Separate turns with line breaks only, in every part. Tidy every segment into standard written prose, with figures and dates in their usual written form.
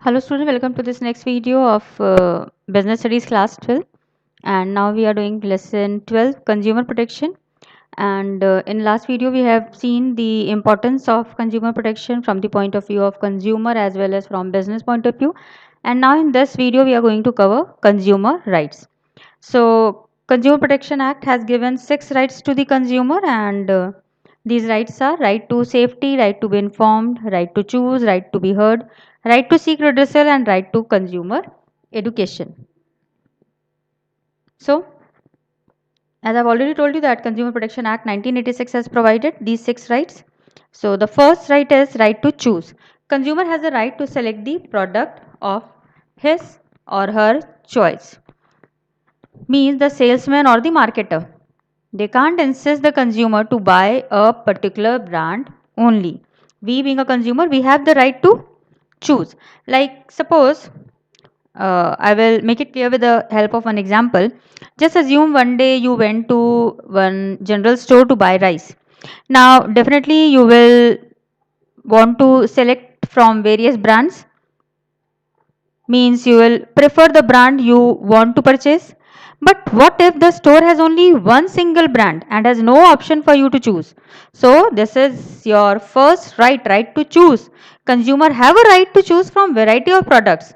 Hello students, welcome to this next video of Business Studies class 12, and now we are doing lesson 12, Consumer Protection. And in last video we have seen the importance of consumer protection from the point of view of consumer as well as from business point of view. And now in this video we are going to cover consumer rights. So Consumer Protection Act has given 6 rights to the consumer, and these rights are right to safety, right to be informed, right to choose, right to be heard, right to seek redressal, and right to consumer education. So as I've already told you that Consumer Protection Act 1986 has provided these 6 rights. So the first right is right to choose. Consumer has the right to select the product of his or her choice. Means the salesman or the marketer, they can't insist the consumer to buy a particular brand only. We being a consumer, we have the right to choose. Like suppose, I will make it clear with the help of one example. Just assume one day you went to one general store to buy rice. Now definitely you will want to select from various brands, means you will prefer the brand you want to purchase. But what if the store has only one single brand and has no option for you to choose? So this is your first right to choose. Consumer have a right to choose from variety of products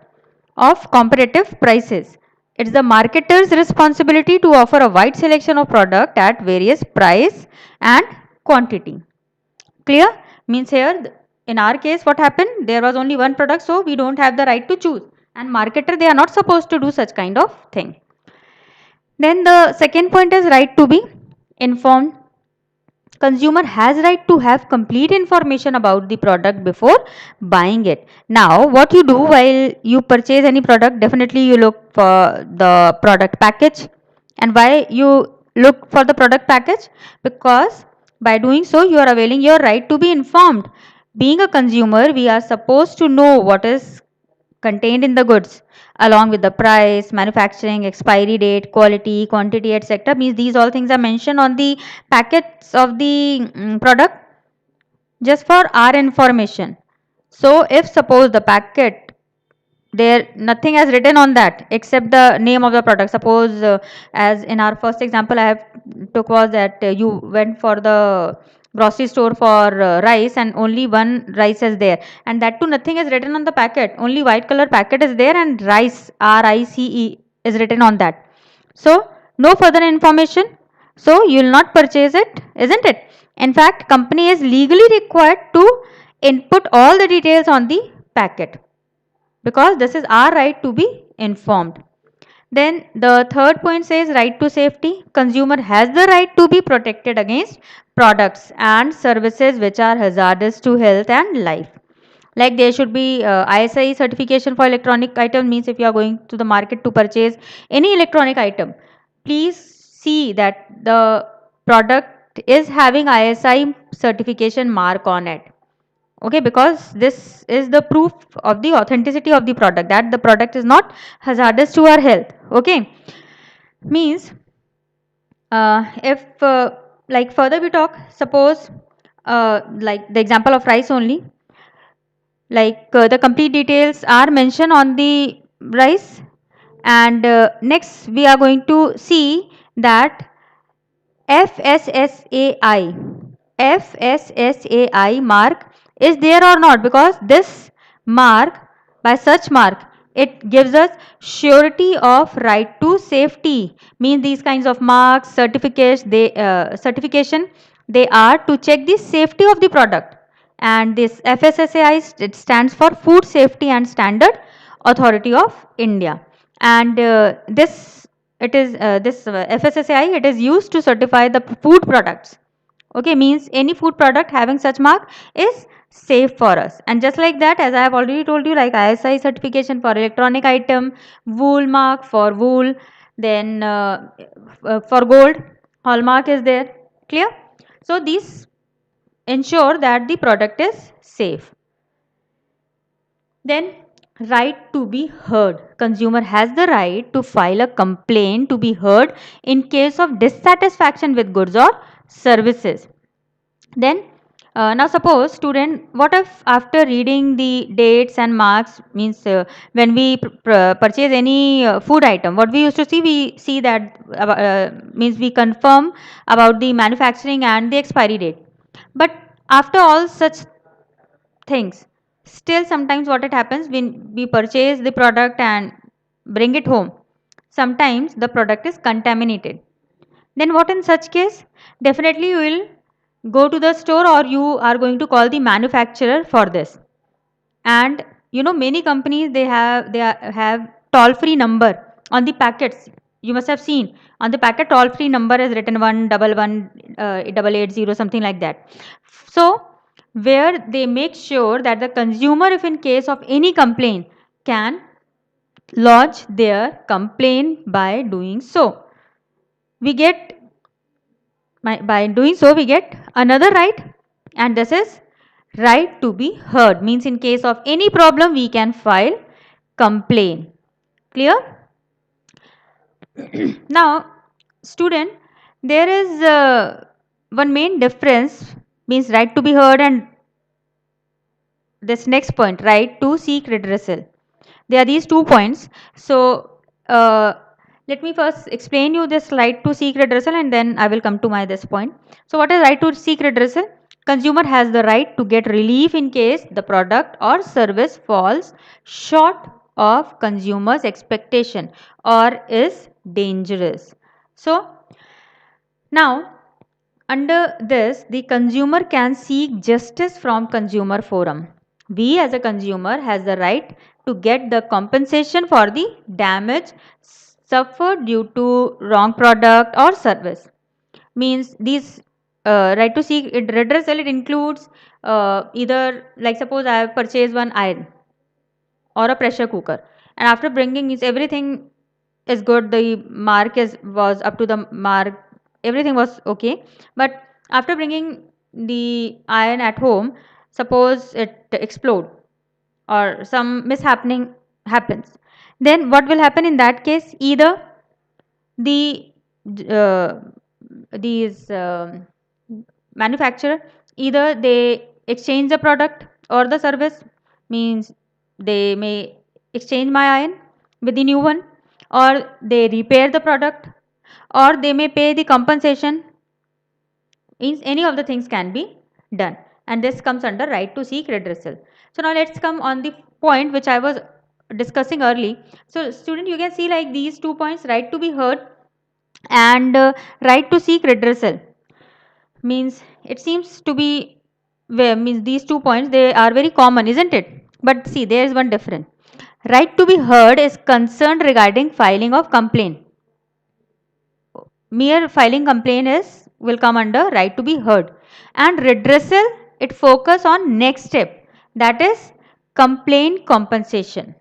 of competitive prices. It's the marketer's responsibility to offer a wide selection of product at various price and quantity. Clear? Means here in our case what happened, there was only one product, so we don't have the right to choose, and marketer, they are not supposed to do such kind of thing. Then the second point is right to be informed. Consumer has right to have complete information about the product before buying it. Now what you do while you purchase any product, definitely you look for the product package. And why you look for the product package? Because by doing so you are availing your right to be informed. Being a consumer, we are supposed to know what is contained in the goods along with the price, manufacturing, expiry date, quality, quantity, etc. Means these all things are mentioned on the packets of the product just for our information. So if suppose the packet, there nothing has written on that except the name of the product. Suppose as in our first example I have took was that you went for the grocery store for rice, and only one rice is there, and that too nothing is written on the packet, only white color packet is there and rice, RICE, is written on that. So no further information, so you will not purchase it, isn't it? In fact, company is legally required to input all the details on the packet, because this is our right to be informed. Then the third point says right to safety. Consumer has the right to be protected against products and services which are hazardous to health and life. Like there should be ISI certification for electronic item. Means if you are going to the market to purchase any electronic item, please see that the product is having ISI certification mark on it. Okay, because this is the proof of the authenticity of the product, that the product is not hazardous to our health. Okay, means if like further we talk, suppose like the example of rice only, like the complete details are mentioned on the rice. And next we are going to see that FSSAI mark is there or not, because this mark, by such mark, it gives us surety of right to safety. Means these kinds of marks, certificates, certification, they are to check the safety of the product. And this FSSAI, it stands for Food Safety and Standard Authority of India. And this FSSAI, it is used to certify the food products. Okay, means any food product having such mark is safe for us. And just like that, as I have already told you, like ISI certification for electronic item, wool mark for wool, then for gold, hallmark is there. Clear? So these ensure that the product is safe. Then right to be heard. Consumer has the right to file a complaint to be heard in case of dissatisfaction with goods or services. Then Now suppose student, what if after reading the dates and marks, means when we purchase any food item, what we used to see, we see that means we confirm about the manufacturing and the expiry date. But after all such things, still sometimes what it happens, when we purchase the product and bring it home, sometimes the product is contaminated. Then what in such case? Definitely you will go to the store, or you are going to call the manufacturer for this. And you know, many companies, have toll free number on the packets. You must have seen on the packet, toll free number is written 111 880, something like that. So where they make sure that the consumer, if in case of any complaint, can lodge their complaint by doing so. We get by doing so, we get another right, and this is right to be heard. Means in case of any problem, we can file complaint. Clear? Now student, there is one main difference, means right to be heard and this next point, right to seek redressal. There are these 2 points. So let me first explain you this right to seek redressal, and then I will come to my this point. So what is right to seek redressal? Consumer has the right to get relief in case the product or service falls short of consumer's expectation or is dangerous. So now under this, the consumer can seek justice from consumer forum. We as a consumer has the right to get the compensation for the damage suffered due to wrong product or service. Means these right to seek redressal, it includes either, like suppose I have purchased one iron or a pressure cooker, and after bringing, means everything is good, the mark is was up to the mark, everything was okay. But after bringing the iron at home, suppose it explode or some mishappening happens, then what will happen in that case? Either the uh, these manufacturer, either they exchange the product or the service, means they may exchange my iron with the new one, or they repair the product, or they may pay the compensation. Means any of the things can be done, and this comes under right to seek redressal. So now let's come on the point which I was discussing early. So student, you can see like these 2 points, right to be heard and right to seek redressal. Means it seems to be where, means these 2 points, they are very common, isn't it? But see, there is one difference. Right to be heard is concerned regarding filing of complaint. Mere filing complaint is will come under right to be heard, and redressal, it focus on next step, that is complaint compensation.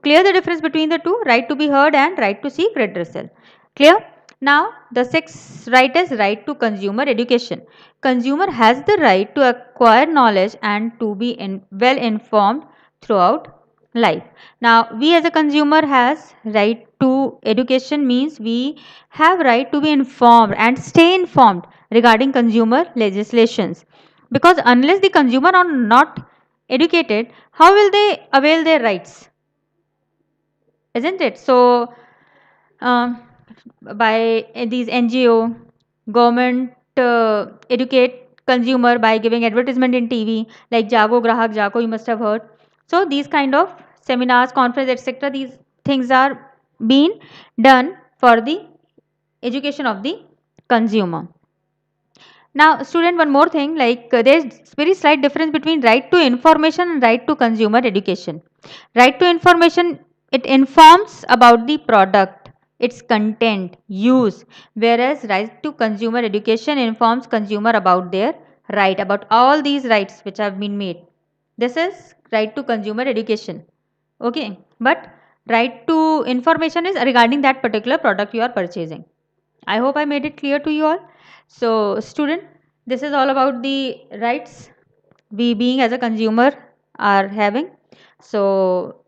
Clear the difference between the two, right to be heard and right to seek redressal? Clear? Now the sixth right is right to consumer education. Consumer has the right to acquire knowledge and to be well informed throughout life. Now we as a consumer has right to education, means we have right to be informed and stay informed regarding consumer legislations, because unless the consumer are not educated, how will they avail their rights, isn't it? So by these NGO, government educate consumer by giving advertisement in TV, like Jago Grahak Jako, you must have heard. So these kind of seminars, conference, etc., these things are being done for the education of the consumer. Now student, one more thing, like there is very slight difference between right to information and right to consumer education. Right to information, it informs about the product, its content, use, whereas right to consumer education informs consumer about their right, about all these rights which have been made. This is right to consumer education. Okay, but right to information is regarding that particular product you are purchasing. I hope I made it clear to you all. So student, this is all about the rights we being as a consumer are having. So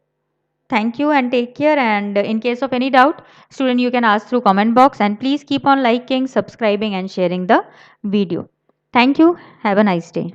thank you and take care, and in case of any doubt, student, you can ask through comment box, and please keep on liking, subscribing and sharing the video. Thank you. Have a nice day.